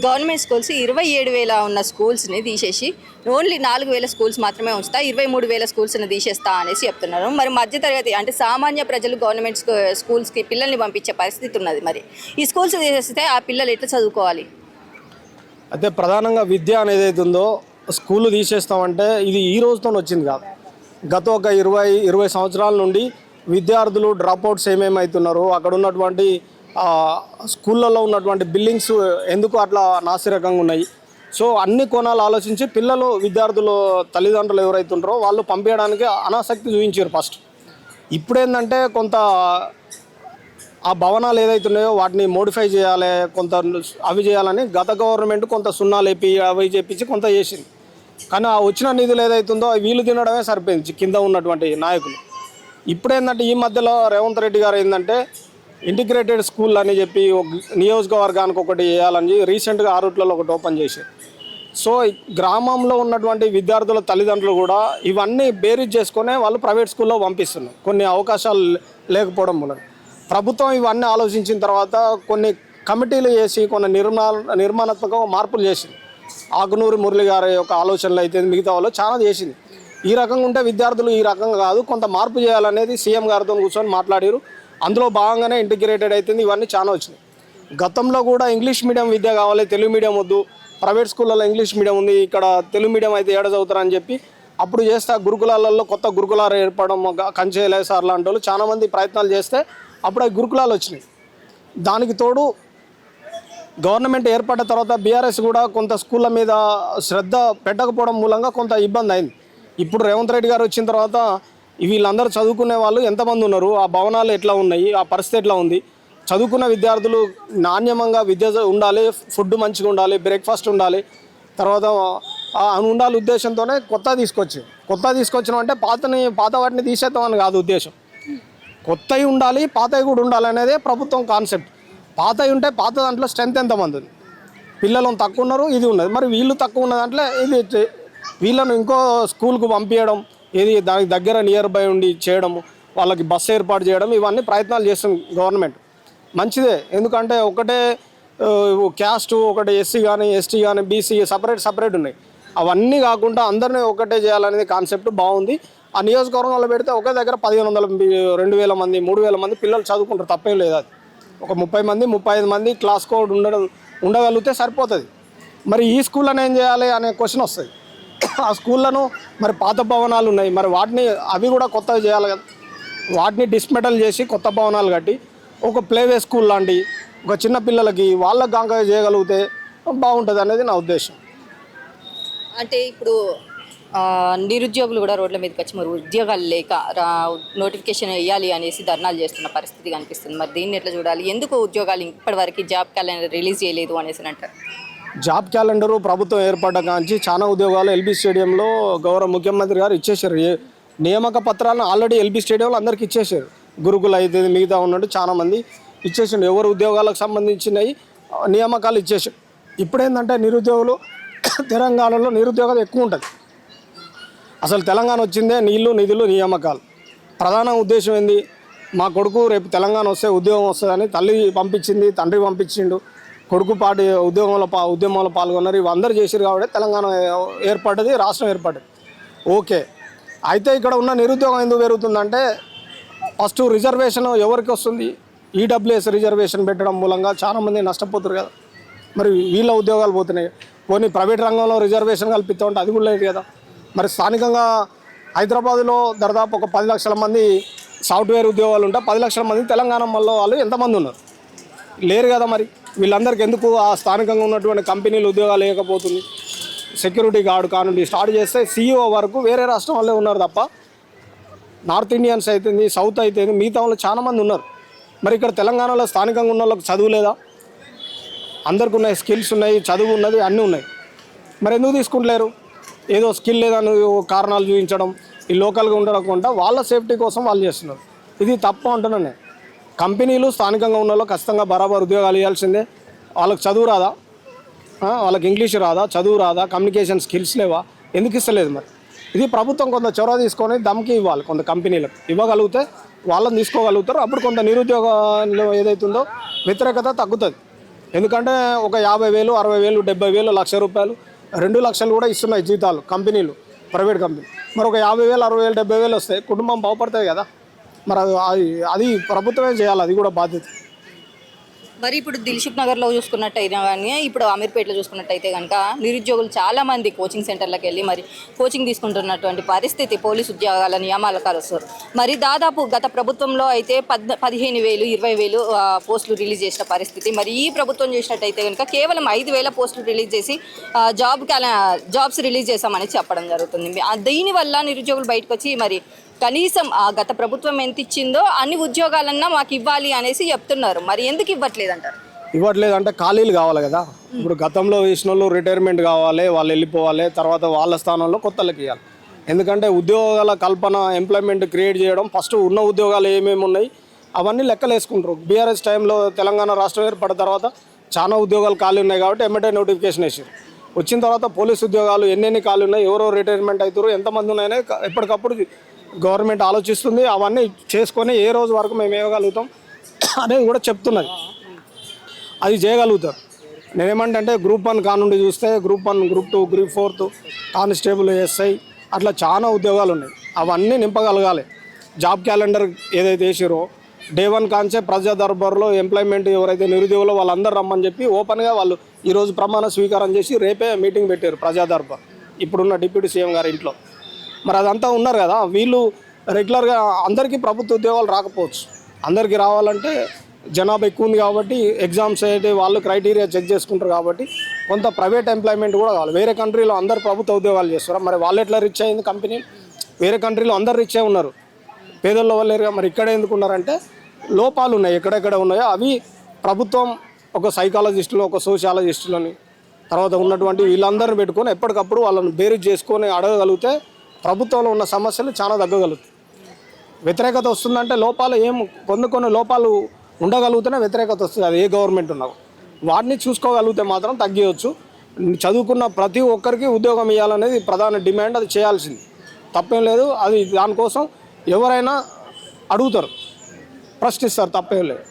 Government schools 27,000 ఉన్న స్కూల్స్ని తీసేసి ఓన్లీ 4,000 స్కూల్స్ మాత్రమే ఉంచుతా, 23,000 స్కూల్స్ని తీసేస్తా అనేసి చెప్తున్నారు. మరి మధ్యతరగతి అంటే సామాన్య ప్రజలు గవర్నమెంట్ స్కూల్స్కి పిల్లల్ని పంపించే పరిస్థితి ఉన్నది. మరి ఈ స్కూల్స్ తీసేస్తే ఆ పిల్లలు ఎట్లా చదువుకోవాలి? అయితే ప్రధానంగా విద్య అనేది ఏదైతే ఉందో స్కూళ్ళు తీసేస్తామంటే ఇది ఈ రోజుతో వచ్చింది కాదు. గత ఒక 20 సంవత్సరాల నుండి విద్యార్థులు డ్రాప్అవుట్స్ ఏమేమవుతున్నారు, అక్కడ ఉన్నటువంటి స్కూళ్ళల్లో ఉన్నటువంటి బిల్డింగ్స్ ఎందుకు అట్లా నాసిరకంగా ఉన్నాయి. సో అన్ని కోణాలు ఆలోచించి విద్యార్థులు తల్లిదండ్రులు ఎవరైతే ఉంటారో వాళ్ళు పంపించడానికి అనాసక్తి చూపించారు ఫస్ట్. ఇప్పుడేంటంటే కొంత ఆ భవనాలు ఏదైతే ఉన్నాయో వాటిని మోడిఫై చేయాలి, కొంత అవి చేయాలని గత గవర్నమెంట్ కొంత సున్నాలు వేపి అవి చేపించి కొంత చేసింది. కానీ ఆ వచ్చిన నిధులు ఏదైతుందో వీళ్ళు తినడమే సరిపోయింది కింద ఉన్నటువంటి నాయకులు. ఇప్పుడేంటంటే ఈ మధ్యలో రేవంత్ రెడ్డి గారు ఏంటంటే ఇంటిగ్రేటెడ్ స్కూల్ అని చెప్పి నియోజకవర్గానికి ఒకటి చేయాలని రీసెంట్గా ఆరుట్లలో ఒకటి ఓపెన్ చేశారు. సో గ్రామంలో ఉన్నటువంటి విద్యార్థుల తల్లిదండ్రులు కూడా ఇవన్నీ బేరీజ్ చేసుకునే వాళ్ళు ప్రైవేట్ స్కూల్లో పంపిస్తున్నారు. కొన్ని అవకాశాలు లేకపోవడం మూలంగా ప్రభుత్వం ఇవన్నీ ఆలోచించిన తర్వాత కొన్ని కమిటీలు చేసి కొన్ని నిర్మాణాత్మక మార్పులు చేసింది. ఆకునూరి మురళి గారి యొక్క ఆలోచనలు అయితే మిగతా వాళ్ళు చాలా చేసింది. ఈ రకంగా ఉంటే విద్యార్థులు ఈ రకంగా కాదు, కొంత మార్పు చేయాలనేది సీఎం గారితో కూర్చొని మాట్లాడారు. అందులో భాగంగానే ఇంటిగ్రేటెడ్ అవుతుంది. ఇవన్నీ చాలా వచ్చినాయి. గతంలో కూడా ఇంగ్లీష్ మీడియం విద్య కావాలి, తెలుగు మీడియం వద్దు, ప్రైవేట్ స్కూళ్ళలో ఇంగ్లీష్ మీడియం ఉంది, ఇక్కడ తెలుగు మీడియం అయితే ఏడ చదువుతారని చెప్పి అప్పుడు చేస్తే గురుకులాలలో కొత్త గురుకులాలు ఏర్పడడం, కంచె సార్ లాంటి వాళ్ళు చాలామంది ప్రయత్నాలు చేస్తే అప్పుడు ఆ గురుకులాలు వచ్చినాయి. దానికి తోడు గవర్నమెంట్ ఏర్పడ్డ తర్వాత బీఆర్ఎస్ కూడా కొంత స్కూళ్ళ మీద శ్రద్ధ పెట్టకపోవడం మూలంగా కొంత ఇబ్బంది అయింది. ఇప్పుడు రేవంత్ రెడ్డి గారు వచ్చిన తర్వాత వీళ్ళందరూ చదువుకునే వాళ్ళు ఎంతమంది ఉన్నారు, ఆ భవనాలు ఎట్లా ఉన్నాయి, ఆ పరిస్థితి ఎట్లా ఉంది, చదువుకున్న విద్యార్థులు నాణ్యమంగా విద్య ఉండాలి, ఫుడ్ మంచిగా ఉండాలి, బ్రేక్ఫాస్ట్ ఉండాలి, తర్వాత ఉండాలి ఉద్దేశంతోనే కొత్త తీసుకొచ్చినాం. అంటే పాత వాటిని తీసేద్దామని కాదు ఉద్దేశం. కొత్తవి ఉండాలి, పాతవి కూడా ఉండాలి అనేదే ప్రభుత్వం కాన్సెప్ట్. పాతవి ఉంటే పాత దాంట్లో స్ట్రెంత్ ఎంతమంది ఉంది, పిల్లలు తక్కువ ఉన్నారు, ఇది ఉన్నది. మరి వీళ్ళు తక్కువ ఉన్న దాంట్లో ఇది వీళ్ళను ఇంకో స్కూల్కు పంపించడం, దానికి దగ్గర నియర్ బై ఉండి చేయడము, వాళ్ళకి బస్సు ఏర్పాటు చేయడం, ఇవన్నీ ప్రయత్నాలు చేస్తుంది గవర్నమెంట్. మంచిదే, ఎందుకంటే ఒకటే క్యాస్ట్, ఒకటి ఎస్సీ కానీ ఎస్టీ కానీ బీసీ సపరేట్ ఉన్నాయి. అవన్నీ కాకుండా అందరినీ ఒకటే చేయాలనేది కాన్సెప్ట్ బాగుంది. ఆ నియోజకవర్గంలో పెడితే ఒకే దగ్గర 1,500, 2,000 మంది, 3,000 మంది పిల్లలు చదువుకుంటారు, తప్పేం లేదు. అది ఒక 30 మంది 35 మంది క్లాస్ కోడ్ ఉండగలిగితే సరిపోతుంది. మరి ఈ స్కూళ్ళను ఏం చేయాలి అనే క్వశ్చన్ వస్తుంది. ఆ స్కూళ్ళను మరి పాత భవనాలు ఉన్నాయి, మరి అవి కూడా కొత్తగా చేయాలి కదా. వాటిని డిస్మెటల్ చేసి కొత్త భవనాలు కట్టి ఒక ప్లేవే స్కూల్ లాంటి ఒక చిన్న పిల్లలకి వాళ్ళకి గాంక చేయగలిగితే బాగుంటుంది అనేది నా ఉద్దేశం. అంటే ఇప్పుడు నిరుద్యోగులు కూడా రోడ్ల మీదకి వచ్చి మరి ఉద్యోగాలు లేక నోటిఫికేషన్ వేయాలి అనేసి ధర్నాలు చేస్తున్న పరిస్థితి కనిపిస్తుంది. మరి దీన్ని ఎట్లా చూడాలి? ఎందుకు ఉద్యోగాలు ఇప్పటివరకు జాబ్ క్యాలెండర్ రిలీజ్ చేయలేదు అనేసి అంటారు? జాబ్ క్యాలెండరు ప్రభుత్వం ఏర్పడ్డ కాంచి చాలా ఉద్యోగాలు ఎల్బీ స్టేడియంలో గౌరవ ముఖ్యమంత్రి గారు ఇచ్చేసారు. నియామక పత్రాలను ఆల్రెడీ ఎల్బీ స్టేడియంలో అందరికీ ఇచ్చేసారు. గురుకులు అయితే మిగతా ఉన్నట్టు చాలామంది ఇచ్చేసారు. ఎవరు ఉద్యోగాలకు సంబంధించినవి నియామకాలు ఇచ్చేసారు. ఇప్పుడేంటంటే నిరుద్యోగులు తెలంగాణలో నిరుద్యోగం ఎక్కువ ఉంటుంది. అసలు తెలంగాణ వచ్చిందే నీళ్లు నిధులు నియామకాలు. ప్రధాన ఉద్దేశం ఏంది, మా కొడుకు రేపు తెలంగాణ వస్తే ఉద్యోగం వస్తుందని తల్లి పంపించింది, తండ్రి పంపించిండు, కొడుకు పార్టీ ఉద్యమంలో పాల్గొన్నారు. ఇవి అందరూ చేశారు కాబట్టి తెలంగాణ ఏర్పడ్డది, రాష్ట్రం ఏర్పడ్డది. ఓకే, అయితే ఇక్కడ ఉన్న నిరుద్యోగం ఎందుకు పెరుగుతుందంటే ఫస్ట్ రిజర్వేషన్ ఎవరికి వస్తుంది, ఈడబ్ల్యూఎస్ రిజర్వేషన్ పెట్టడం మూలంగా చాలామంది నష్టపోతారు కదా. మరి వీళ్ళ ఉద్యోగాలు పోతున్నాయి. పోనీ ప్రైవేట్ రంగంలో రిజర్వేషన్ కల్పిస్తూ ఉంటే అది కూడా లేదు కదా. మరి స్థానికంగా హైదరాబాద్లో దాదాపు ఒక 10 లక్షల మంది సాఫ్ట్వేర్ ఉద్యోగాలు ఉంటే 10 లక్షల మంది తెలంగాణ వాళ్ళు ఎంతమంది ఉన్నారు? లేరు కదా. మరి వీళ్ళందరికీ ఎందుకు ఆ స్థానికంగా ఉన్నటువంటి కంపెనీలు ఉద్యోగాలు లేకపోతుంది? సెక్యూరిటీ గార్డు కానుండి స్టార్ట్ చేస్తే CEO వరకు వేరే రాష్ట్రం వాళ్ళే ఉన్నారు తప్ప నార్త్ ఇండియన్స్ అయితేంది, సౌత్ అయితేంది, మిగతా వాళ్ళు చాలామంది ఉన్నారు. మరి ఇక్కడ తెలంగాణలో స్థానికంగా ఉన్న వాళ్ళకి చదువు లేదా? అందరికి ఉన్నాయి, స్కిల్స్ ఉన్నాయి, చదువు ఉన్నది, అన్నీ ఉన్నాయి. మరి ఎందుకు తీసుకుంటలేరు? ఏదో స్కిల్ లేదని కారణాలు చూపించడం, ఈ లోకల్గా ఉండకుండా వాళ్ళ సేఫ్టీ కోసం వాళ్ళు చేస్తున్నారు. ఇది తప్పు అంటున్నాను నేను. కంపెనీలు స్థానికంగా ఉన్న వాళ్ళు ఖచ్చితంగా బరాబర్ ఉద్యోగాలు ఇవ్వాల్సిందే. వాళ్ళకి చదువు రాదా, వాళ్ళకి ఇంగ్లీష్ రాదా, చదువు రాదా, కమ్యూనికేషన్ స్కిల్స్ లేవా, ఎందుకు ఇస్తలేదు? మరి ఇది ప్రభుత్వం కొంత చొరవ తీసుకొని దమ్కి ఇవ్వాలి. కొంత కంపెనీలకు ఇవ్వగలిగితే వాళ్ళని తీసుకోగలుగుతారు. అప్పుడు కొంత నిరుద్యోగంలో ఏదైతుందో వ్యతిరేకత తగ్గుతుంది. ఎందుకంటే ఒక 50,000, 60,000, 70,000, ₹1,00,000, 2,00,000 కూడా ఇస్తున్నాయి జీతాలు కంపెనీలు, ప్రైవేట్ కంపెనీ. మరి ఒక 50,000, 60,000, 70,000 వస్తే కుటుంబం బాగుపడుతుంది కదా. మరి అది ప్రభుత్వమే చేయాలి, అది కూడా బాధ్యత. మరి ఇప్పుడు దిల్సుఖ్ నగర్లో చూసుకున్నట్టయితే కానీ, ఇప్పుడు అమీర్పేటలో చూసుకున్నట్టయితే కనుక నిరుద్యోగులు చాలామంది కోచింగ్ సెంటర్లకు వెళ్ళి మరి కోచింగ్ తీసుకుంటున్నటువంటి పరిస్థితి, పోలీసు ఉద్యోగాల నియామకాలు వస్తారు. మరి దాదాపు గత ప్రభుత్వంలో అయితే 15,000, 20,000 పోస్టులు రిలీజ్ చేసిన పరిస్థితి. మరి ఈ ప్రభుత్వం చేసినట్టయితే కనుక కేవలం 5,000 పోస్టులు రిలీజ్ చేసి జాబ్స్ రిలీజ్ చేశామని చెప్పడం జరుగుతుంది. దీనివల్ల నిరుద్యోగులు బయటకు వచ్చి మరి కనీసం ఆ గత ప్రభుత్వం ఎంత ఇచ్చిందో అన్ని ఉద్యోగాలన్నా మాకు ఇవ్వాలి అనేసి చెప్తున్నారు. మరి ఎందుకు ఇవ్వట్లేదంటారు? ఇవ్వట్లేదంటే ఖాళీలు కావాలి కదా. ఇప్పుడు గతంలో వేసిన వాళ్ళు రిటైర్మెంట్ కావాలి, వాళ్ళు వెళ్ళిపోవాలి, తర్వాత వాళ్ళ స్థానంలో కొత్తలకు ఇవ్వాలి. ఎందుకంటే ఉద్యోగాల కల్పన, ఎంప్లాయ్మెంట్ క్రియేట్ చేయడం, ఫస్ట్ ఉన్న ఉద్యోగాలు ఏమేమి ఉన్నాయి అవన్నీ లెక్కలు వేసుకుంటారు. బీఆర్ఎస్ టైంలో తెలంగాణ రాష్ట్రం ఏర్పడిన తర్వాత చాలా ఉద్యోగాలు ఖాళీ ఉన్నాయి కాబట్టి ఎమ్మటే నోటిఫికేషన్ వేసారు. వచ్చిన తర్వాత పోలీసు ఉద్యోగాలు ఎన్నెన్ని ఖాళీ ఉన్నాయి, ఎవరో రిటైర్మెంట్ అవుతారు, ఎంతమంది ఉన్నాయని ఎప్పటికప్పుడు గవర్నమెంట్ ఆలోచిస్తుంది. అవన్నీ చేసుకొని ఏ రోజు వరకు మేము ఇవ్వగలుగుతాం అనేది కూడా చెప్తున్నది. అది చేయగలుగుతారు. నేనేమంటే గ్రూప్ 1 కానుండి చూస్తే group 1, group 2, group 4, constable, SI అట్లా చాలా ఉద్యోగాలు ఉన్నాయి. అవన్నీ నింపగలగాలి. జాబ్ క్యాలెండర్ ఏదైతే వేసారో డే 1 కాంచే ప్రజా దర్బార్లో ఎంప్లాయ్మెంట్ ఎవరైతే నిరుద్యోగులో వాళ్ళందరూ రమ్మని చెప్పి ఓపెన్గా వాళ్ళు ఈరోజు ప్రమాణ స్వీకారం చేసి రేపే మీటింగ్ పెట్టారు ప్రజా దర్బార్, ఇప్పుడున్న డిప్యూటీ సీఎం గారి ఇంట్లో. మరి అదంతా ఉన్నారు కదా. వీళ్ళు రెగ్యులర్గా అందరికీ ప్రభుత్వ ఉద్యోగాలు రాకపోవచ్చు. అందరికీ రావాలంటే జనాభా ఎక్కువ ఉంది కాబట్టి ఎగ్జామ్స్ అయితే వాళ్ళు క్రైటీరియా చెక్ చేసుకుంటారు కాబట్టి కొంత ప్రైవేట్ ఎంప్లాయ్మెంట్ కూడా కావాలి. వేరే కంట్రీలో అందరు ప్రభుత్వ ఉద్యోగాలు చేస్తారు. మరి వాళ్ళు ఎట్లా రిచ్ అయింది కంపెనీ? వేరే కంట్రీలో అందరు రిచ్ ఉన్నారు, పేదల్లో వాళ్ళేరుగా. మరి ఇక్కడ ఎందుకు ఉన్నారంటే లోపాలు ఉన్నాయి, ఎక్కడెక్కడ ఉన్నాయో అవి ప్రభుత్వం ఒక సైకాలజిస్టులు, ఒక సోషాలజిస్టులని తర్వాత ఉన్నటువంటి వీళ్ళందరిని పెట్టుకొని ఎప్పటికప్పుడు వాళ్ళని బేరీజ్ చేసుకొని అడగగలిగితే ప్రభుత్వంలో ఉన్న సమస్యలు చాలా తగ్గగలుగుతాయి. వ్యతిరేకత వస్తుందంటే లోపాలు కొన్ని లోపాలు ఉండగలిగితేనే వ్యతిరేకత వస్తుంది. అది ఏ గవర్నమెంట్ ఉన్నా వాటిని చూసుకోగలిగితే మాత్రం తగ్గించవచ్చు. చదువుకున్న ప్రతి ఒక్కరికి ఉద్యోగం ఇవ్వాలనేది ప్రధాన డిమాండ్. అది చేయాల్సింది, తప్పేం లేదు. అది దానికోసం ఎవరైనా అడుగుతారు, ప్రశ్నిస్తారు, తప్పేం లేదు.